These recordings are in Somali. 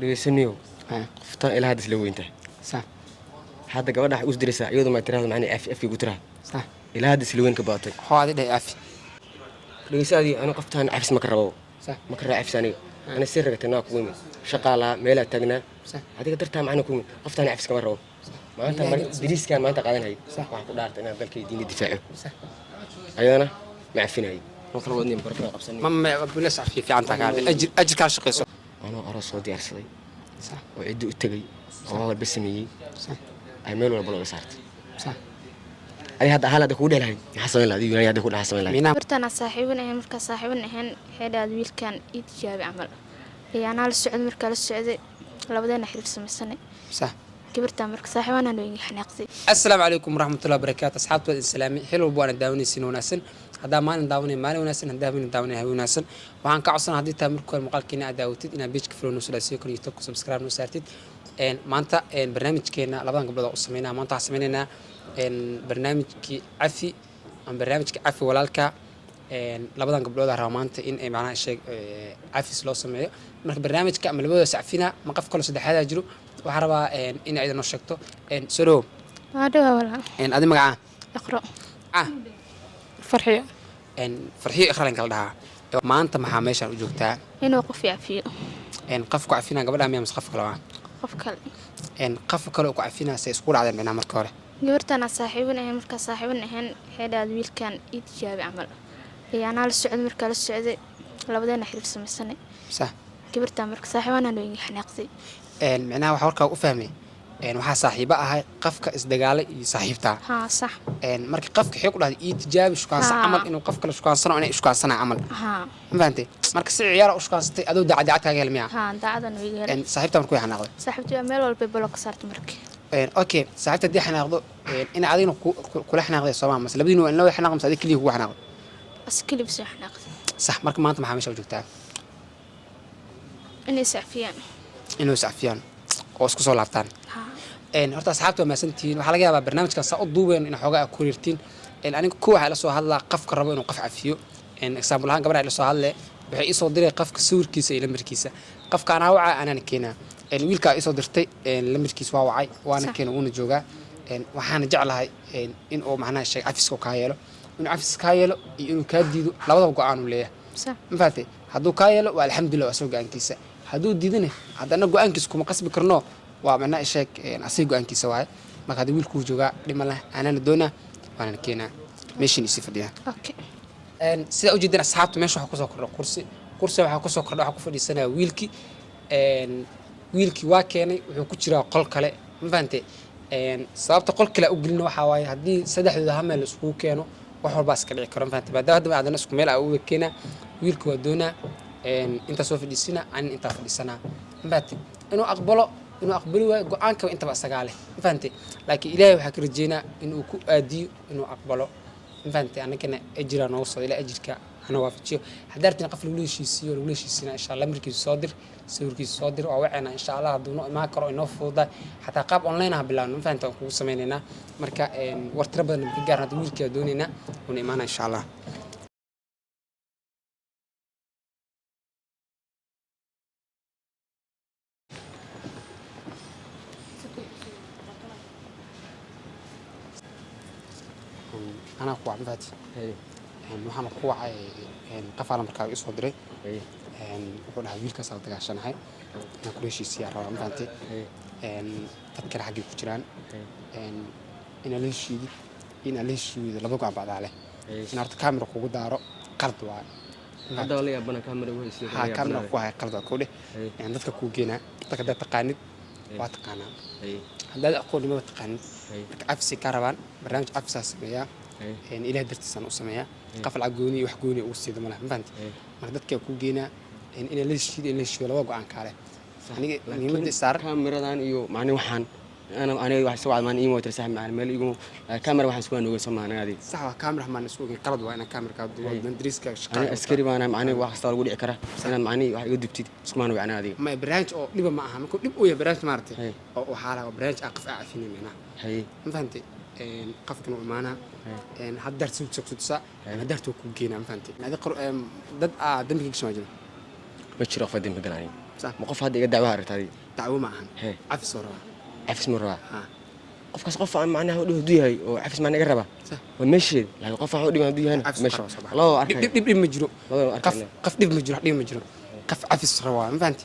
دغيسنيو ها qoftan ila hadis la weynta صح hadda gabadha wax u diraysa iyadoo ma tiraahdo macni afki ku tiraahdo صح ila hadis la weyn ka baatay هو هذا ده عافي dhageysaadii ana qoftan afis ma ka rabo صح ma ka raacifs aniga ana sir ragatanaa ku weyn shaqaala meela taagnaa صح adiga dartaa macna ku weyn qoftan afis kama rabo maanta diriiskan maanta qaadanay صح wax ku dhaartay inaan dalkay diinta difaaco صح ayadana ma afinay marka wadni barka qabsanay ما بلاش عافية في عنتك هذا أجر كان شقيسه ana aroos soo diyaarsaday صح oo cidii u tagay oo walba sameeyay صح ay meel walba loo saartay صح ay hadda halada ku dheelahay maxaa sameyn lahayd iyo hadda ku dhaha sameyn lahayd مينا hortana saaxiibin ahaan marka saaxiibin ahaan xeedaad wiilkan idjaabi amal ayaana la socod marka la socday labadeena xiriir sameysane صح gabarta marka saaxiibana loo xanaaqday السلام عليكم ورحمة الله وبركاته أصحابتي السلامي حلو بوانا داوني سين وناسن هذا ما نداوني مالي وناسن هذا من داوني هاي وناسن وعن كعصنا هذه تامر كل مقال كنا داوتيد إن بيج كفلو نوصل سيكون يتوك سبسكرايب نوسارتيد إن ما أنت إن برنامج كنا لبعض قبل قصمينا ما أنت حسمينا إن برنامج كي عفي عن برنامج كي عفي ولالك إن لبعض قبل ده رامانت إن معناه شيء عفي سلوس سميه مرك برنامج كأمل بده سعفينا ما قف كل صدق هذا جرو وحربا إن عيد نشكته إن سلو هذا ولا إن هذا مقعة اقرا فرحية إن فرحية إخرين كلها ما أنت محاميش وجوكتا inuu qof yaafiyo إن قفك عفينا قبل أمي مسقف كلها qof kale إن قف كلو عفينا سيسقول على بيننا مركورة gabartana saaxiibin ahaan marka saaxiibin ahaan xeedaad wiilkan idjaabi amal ayaana la socod marka la socday labadeena xiriir sameysane صح gabarta marka saaxiibana loo xanaaqday إن معناها وحورك وفهمي إن وحا صاحبة هاي قفك إصدقالي صاحبتها ها صح إن مركي قفك حيقول هذا إيتجابي شو كان عمل إنه قفك شو كان صنع وأنا شو كان صنع عمل ها ما فهمتي مركي سعي عيارة شو كان ستي أدو دعاتها هاي المياه ها daacadan wiigal إن صاحبتها مركوي حناقضي saaxiibtii meel walba block saartay markii إن أوكي صاحبتها دي حناقضو إن عادين كل حناقضي صواب مثلا بدينه إنه حناقض مثلا كليه هو حناقض askili bisoo xanaaqday صح مركي ما أنت محامش وجوكتها inay saafiyaan إنه يسعفيان أو اسكو صول عفتان ها إن هرت أصحابته ما سنتين وحلاقي هذا برنامج كان صعود دوبين إن حوجا كوريرتين إن أنا كوه على سو هلا قف كربو إنه قف عفيو إن إكسامبل هان قبل على سو هلا بحي يصدر قف كسور كيسة إلى مركيسة قف كان وعى أنا نكينا إن ويل كا يصدرتي إن لمركيس وعي وأنا كنا ونجوجا إن وحنا جعلها إن أو معنا شيء عفيس كايلو إنه عفيس كايلو إنه كاديدو لا وضع قانون ليه صح مفاتي هادو كايلو والحمد لله أسوق عنكيسة هادو ديدني هذا أنا قانكيس كم قصب كرنو ومعناه شيء أسيق عنكيسة واي ما هذا ويل كوجوجا لما له أنا ندونا وأنا نكينا ماشي نسيف ديها okay إن سيدا أوجد أصحابته ماشي حكوا كرر كرسي وحكوا كرر حكوا في السنة ويلكي إن ويلكي واكيني وحكوا شراء قل كلا مفهمتي إن صابت قل كلا أقولنا وحواي هدي سدح ذا هم الأسبوع كانوا وحول باس كلا كرم فهمتي بعد بعد الناس كمل أو كنا ويلكي ودونا إن أنت سوف في السنة عن أنت في السنة مفهمتي إنه أقبلوا قانك وأنت بس قاله فهمتي لكن إلهي وحكي رجينا إنه كأدي إنه أقبله فهمتي أنا كنا أجر نوصل إلى أجرك أنا وافقت حضرت نقف لوليش يسير وليش يسير إن شاء الله مركز صادر سوركي صادر ووعنا إن شاء الله دون ما كرو إنه فوضى حتى قاب أونلاين هبلان فهمت أنكو سميننا مركا ورتربنا بجارنا دول كدوننا ونإيمانا إن شاء الله أنا أقوى عم فاتي waxaan ku wacay qafaala markaa igu soo diray wuxuu dhahay wiilkaas aad dagaashanahay inaan kula heshiisiyaa rabaa ma fahantay dad kale xaggay ku jiraan inaan la heshiidid inaan la heshiido laba go'aan bacdaa leh in horta kaamira kugu daaro qalad waaye hadda wala yaabana kaamira u haysiyo haa kaamira ku hay qalad waa kudhe dadka kuu geenaa dadka haddaad taqaanid waa taqaanaa haddaad aqooni maba taqaanid marka afsi ka rabaan barnaamij afsaa sameeyaa إله درتسان وسميها قفل عجوني وحجوني وسيد ماله فهمت ما قدرت كي أكون جينا إن ليش ولا واقع عن كاره يعني مدة صار كاميرا دان إيو معني وحن أنا واحد سوى عن إيمو ترسح مع المال إيمو كاميرا واحد سوى نوجس معنا هذه صح كاميرا ما نسوق قرض وأنا كاميرا كابد ندرس كشكل أنا أسكري وأنا معني واحد صار يقول إكره أنا معني واحد يود بتدي اسمعنا وعنا هذه ما برانش أو لبا معها ما كنت لبوا يا برانش مارتي أو حالة برانش أقف أعرفيني منها هي ما فهمتي قفك نوع معنا هدرت سوق سا هدرت وكوجينا ما فهمتي هذا ضد دمك إيش ما جرى بتشرف فدين بقراني صح ma qof hadda iga dacwo aragtay dacwo ma ahan Hey. cafis oo raba cafis ma rabaa ha qofkaas qof aan macnaha u dhihi yahay oo cafis ma naga rabaa صح waa meesheed laakiin qof aan u dhihi yahay cafis meesha raba صباح loo arkay dhib ma jiro loo qaf arkay qaf dhib ma jiro dhib ma jiro qaf cafis raba ma fahanti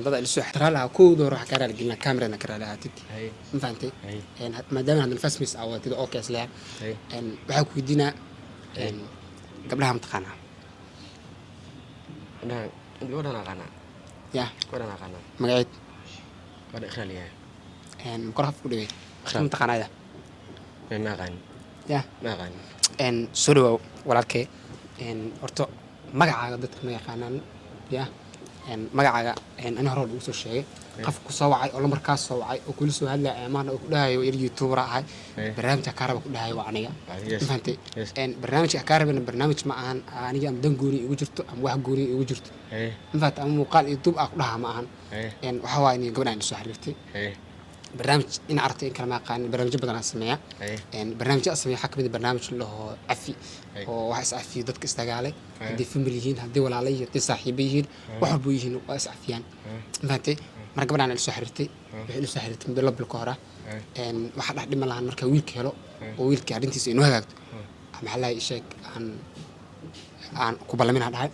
dad ay soo xiraal laha koowda hore waxa ka raali gelina kamerana ka raali ahaatid hay ma fahanti hay maadaama hadda fasmis aawatid oo kees leh hay waxaa ku weydiinaa gabdhaha mataqaanaa dhahan gabadhan aqaana ya gabadhan aqaana magaceed gabadha ikhraaliya koraf ku dhawey mataqaanaa ma aqaan ya ma aqaan soo dhawow walaalkee horta magacaaga dadka ma yaqaanaan ya magacaaga ani hore ugu soo sheegay qof ku soo wacay oo lambarkaas soo wacay oo kula soo hadlaya amaana oo ku dhahayo ir youtuber ahay barnaamijka kaaraba ku dhahayo waa aniga fahantay barnaamijka kaarabana barnaamij ma ahan aniga am dan gooni ugu jirto am wax gooni ugu jirto fahantay am muuqaal youtube ah ku dhaha ma ahan waxa waa inay gabadhaan soo xiriirtay barnaamij in aragtay in kala ma aqaan barnaamijyo badan aan sameeya barnaamijyo aan sameeya xakmida barnaamij loo cafi oo wax is cafiyo dadka istagaalay haddii family yihiin haddii walaalay yihiin haddii saaxiibo yihiin wax walba yihiin waa is cafiyaan fahantay mar gabadhaan la soo xiriirtay waxay la soo xiriirtay bilo bil ka hora waxa dhax dhima lahan marka wiilka helo oo wiilka arrintiisa inoo hagaagto maxaa la sheeg aan ku ballaminaha dhahay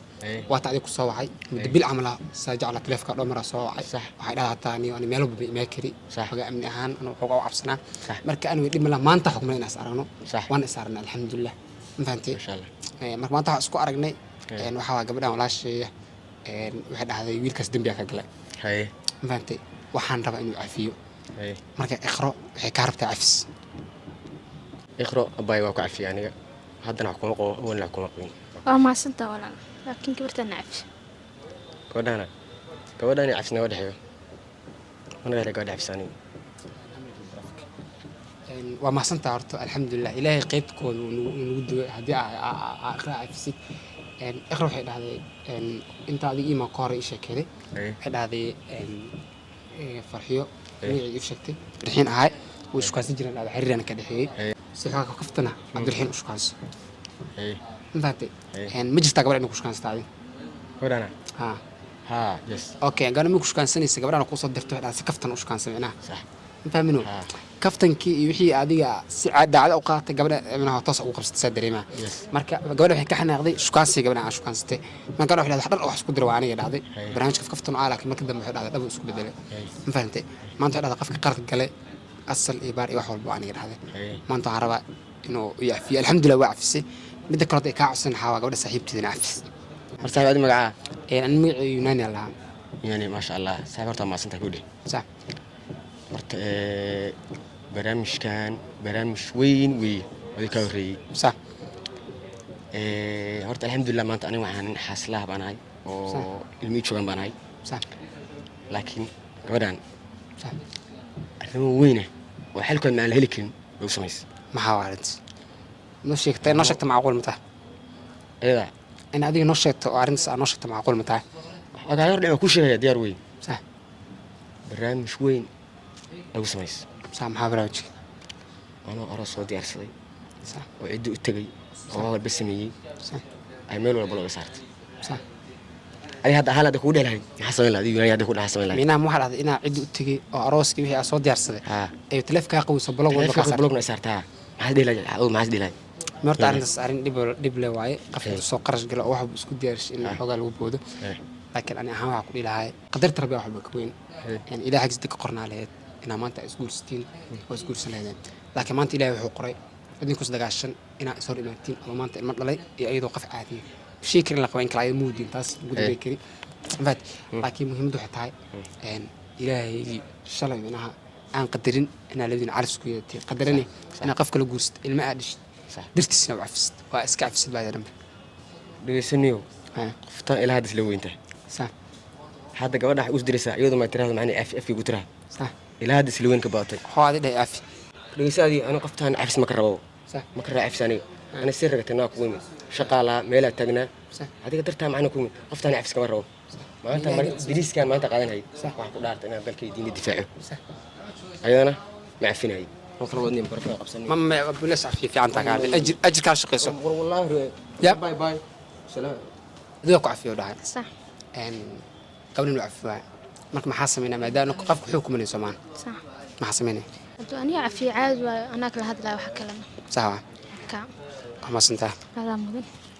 waa taadi ku soo wacay muddo bil camal saa jecla taleefka dhamara soo wacay waxay dhahataa ani meel walba ima kari xogaa amni ahaan ana wuxuu u cabsanaa marka aan dhib malaha maanta xukmay inaas aragno waan is aragnay alxamdulillah ma fahantay insha Allah marka maanta waxaan isku aragnay waxa waa gabadhan walaasheeya waxay dhahday wiilkaas dambiga ka galay hay ma fahantay waxaan rabaa inuu cafiyo hay marka iqro waxay ka rabtaa cafis iqro abay waa ku cafiya aniga haddana wax kuma qabo wana kuma qabin waa maasantaa walaal laakiin gabartana cafi gabadhani cafis naga dhexeeyo mana gaadhay gabadha cafisani waa mahadsantaa horta alxamdulilah ilaahay qaybkooda nagu duway haddii iqra cafisid iqra waxay dhahday inta adiga iimaan ka hore ii sheekeeday waxay dhahday farxiyo magacii ii sheegtay farxiin ahay way shukaansan jireen dhahday xiriirana ka dhexeeyey si xoogaa ka kaftana cabdiraxiin u shukaanso ma fahantay ma jirtaa gabadha inay ku shukaansataa adiga gabadhana ha ha yes okay gabadha ma ku shukaansanaysa gabadhana kuu soo dirto waxay dhahday si kaftan u shukaansa micnaha sax ma fahmino kaftankii iyo wixii adiga si daacada u qaatay gabadha micnaha toos ugu qabsatay saa dareemaa marka gabadha waxay ka xanaaqday shukaansi gabadha aan shukaansatay marka gabadha waxay dhahday wax isku dir waa aniga dhahday barnaamijka kaftan oo laakiin markii dambe waxay dhahday dhab isku bedelay ma fahantay maanta waxay dhahday qofka qarad galay asal iyo baar iyo wax walba aniga dhahday maanta waxaan rabaa inuu yaafiyo alxamdulillah waa cafisay midda kale ay ka codsan xawaa gabadha saaxiibteedina cafis mar saaxiib magaca aan magaciisa Yunaani lahaa yani ma sha Allah saaxiib horta ma santa ku dhig sax horta barnaamijkan barnaamij weyn oo ka horeeyay sax horta alxamdulillah maanta aniga waxaan xaaslaha banahay oo ilmi joogan banahay sax laakiin gabadhan sax arrimo weyn oo xalkood ma la heli karin oo samays maxaa waarid noo sheegtay macquul ma tahay ayada in adiga noo sheegto oo arrintaas noo sheegto macquul ma tahay waxa hor dhima ku sheegay diyaar weyn sax barnaamij weyn oo samays sax maxaa barnaamijka anoo aroos soo diyaarsaday sax oo cid u tagay oo walba sameeyay sax ay meel walba loo saartay sax ay hadda hal ku dhelahay maxaa sameyn lahayd Yunaani hadda ku dhaxay sameyn lahayd minaa ma waxaad inaa cid u tagay oo arooskii wixii soo diyaarsaday ay taleefka qawso blog walba ka blogna saartaa maxaa dhelahay oo maxaa dhelahay marta arrintaas arrin dib le waaye qofka soo qarash galo oo waxba isku diyaarshay in xogaa lagu boodo laakiin ani ahaan waxa ku dhilahay qadarta rabbi waxba ka weyn in ilaahay xigta ka qornaa lahayd inaa maanta isguurstiin oo isguursan lahaydeen laakiin maanta ilaahay wuxuu qoray idinku sadagashan inaa soo dhimaatiin oo maanta ilmo dhalay iyo iyadoo qof caadi sheekir la qaban kala muudin taas gudbay kari fad laakiin muhiimadu waxay tahay ilaahay shalay inaha aan qadarin inaa leedin carsku yeetay qadarani inaa qof kala guursid ilmo aadish dirtiisna wafist waa iska cafsid baa yaran dhigeysaniyo qofta ilaahay hadis la weynta sax hadda gabadha wax u diraysaa iyadoo ma tiraahdo macni af igu tiraah sax ilaahay hadis la weyn ka baatay xoodi dhay afi dhigeysadii anu qoftaan cafis ma ka rabo sax ma ka raac cafis aniga ana sir ragtana ku weyn shaqaala meel taagnaa sax adiga dartaa macna ku qoftaan cafis kama rabo maanta mar diriiskan maanta qaadanay wax ku dhaartay inaan dalkay diin difaaco sax ayadana ma cafinay وكل ودني مكرفة قبسني ما بلاش عفيف في عندك أجر كاش قيسو والله يا باي باي سلام ذوق عفيف وده صح قبل نعفوا مرك ما حاسمينا ما دام قفك حكم من سمان صح ما حاسمينا هدو أني عفي عاد وأنا كل هذا لا وحكلنا صح كا ما سنتها هذا مدن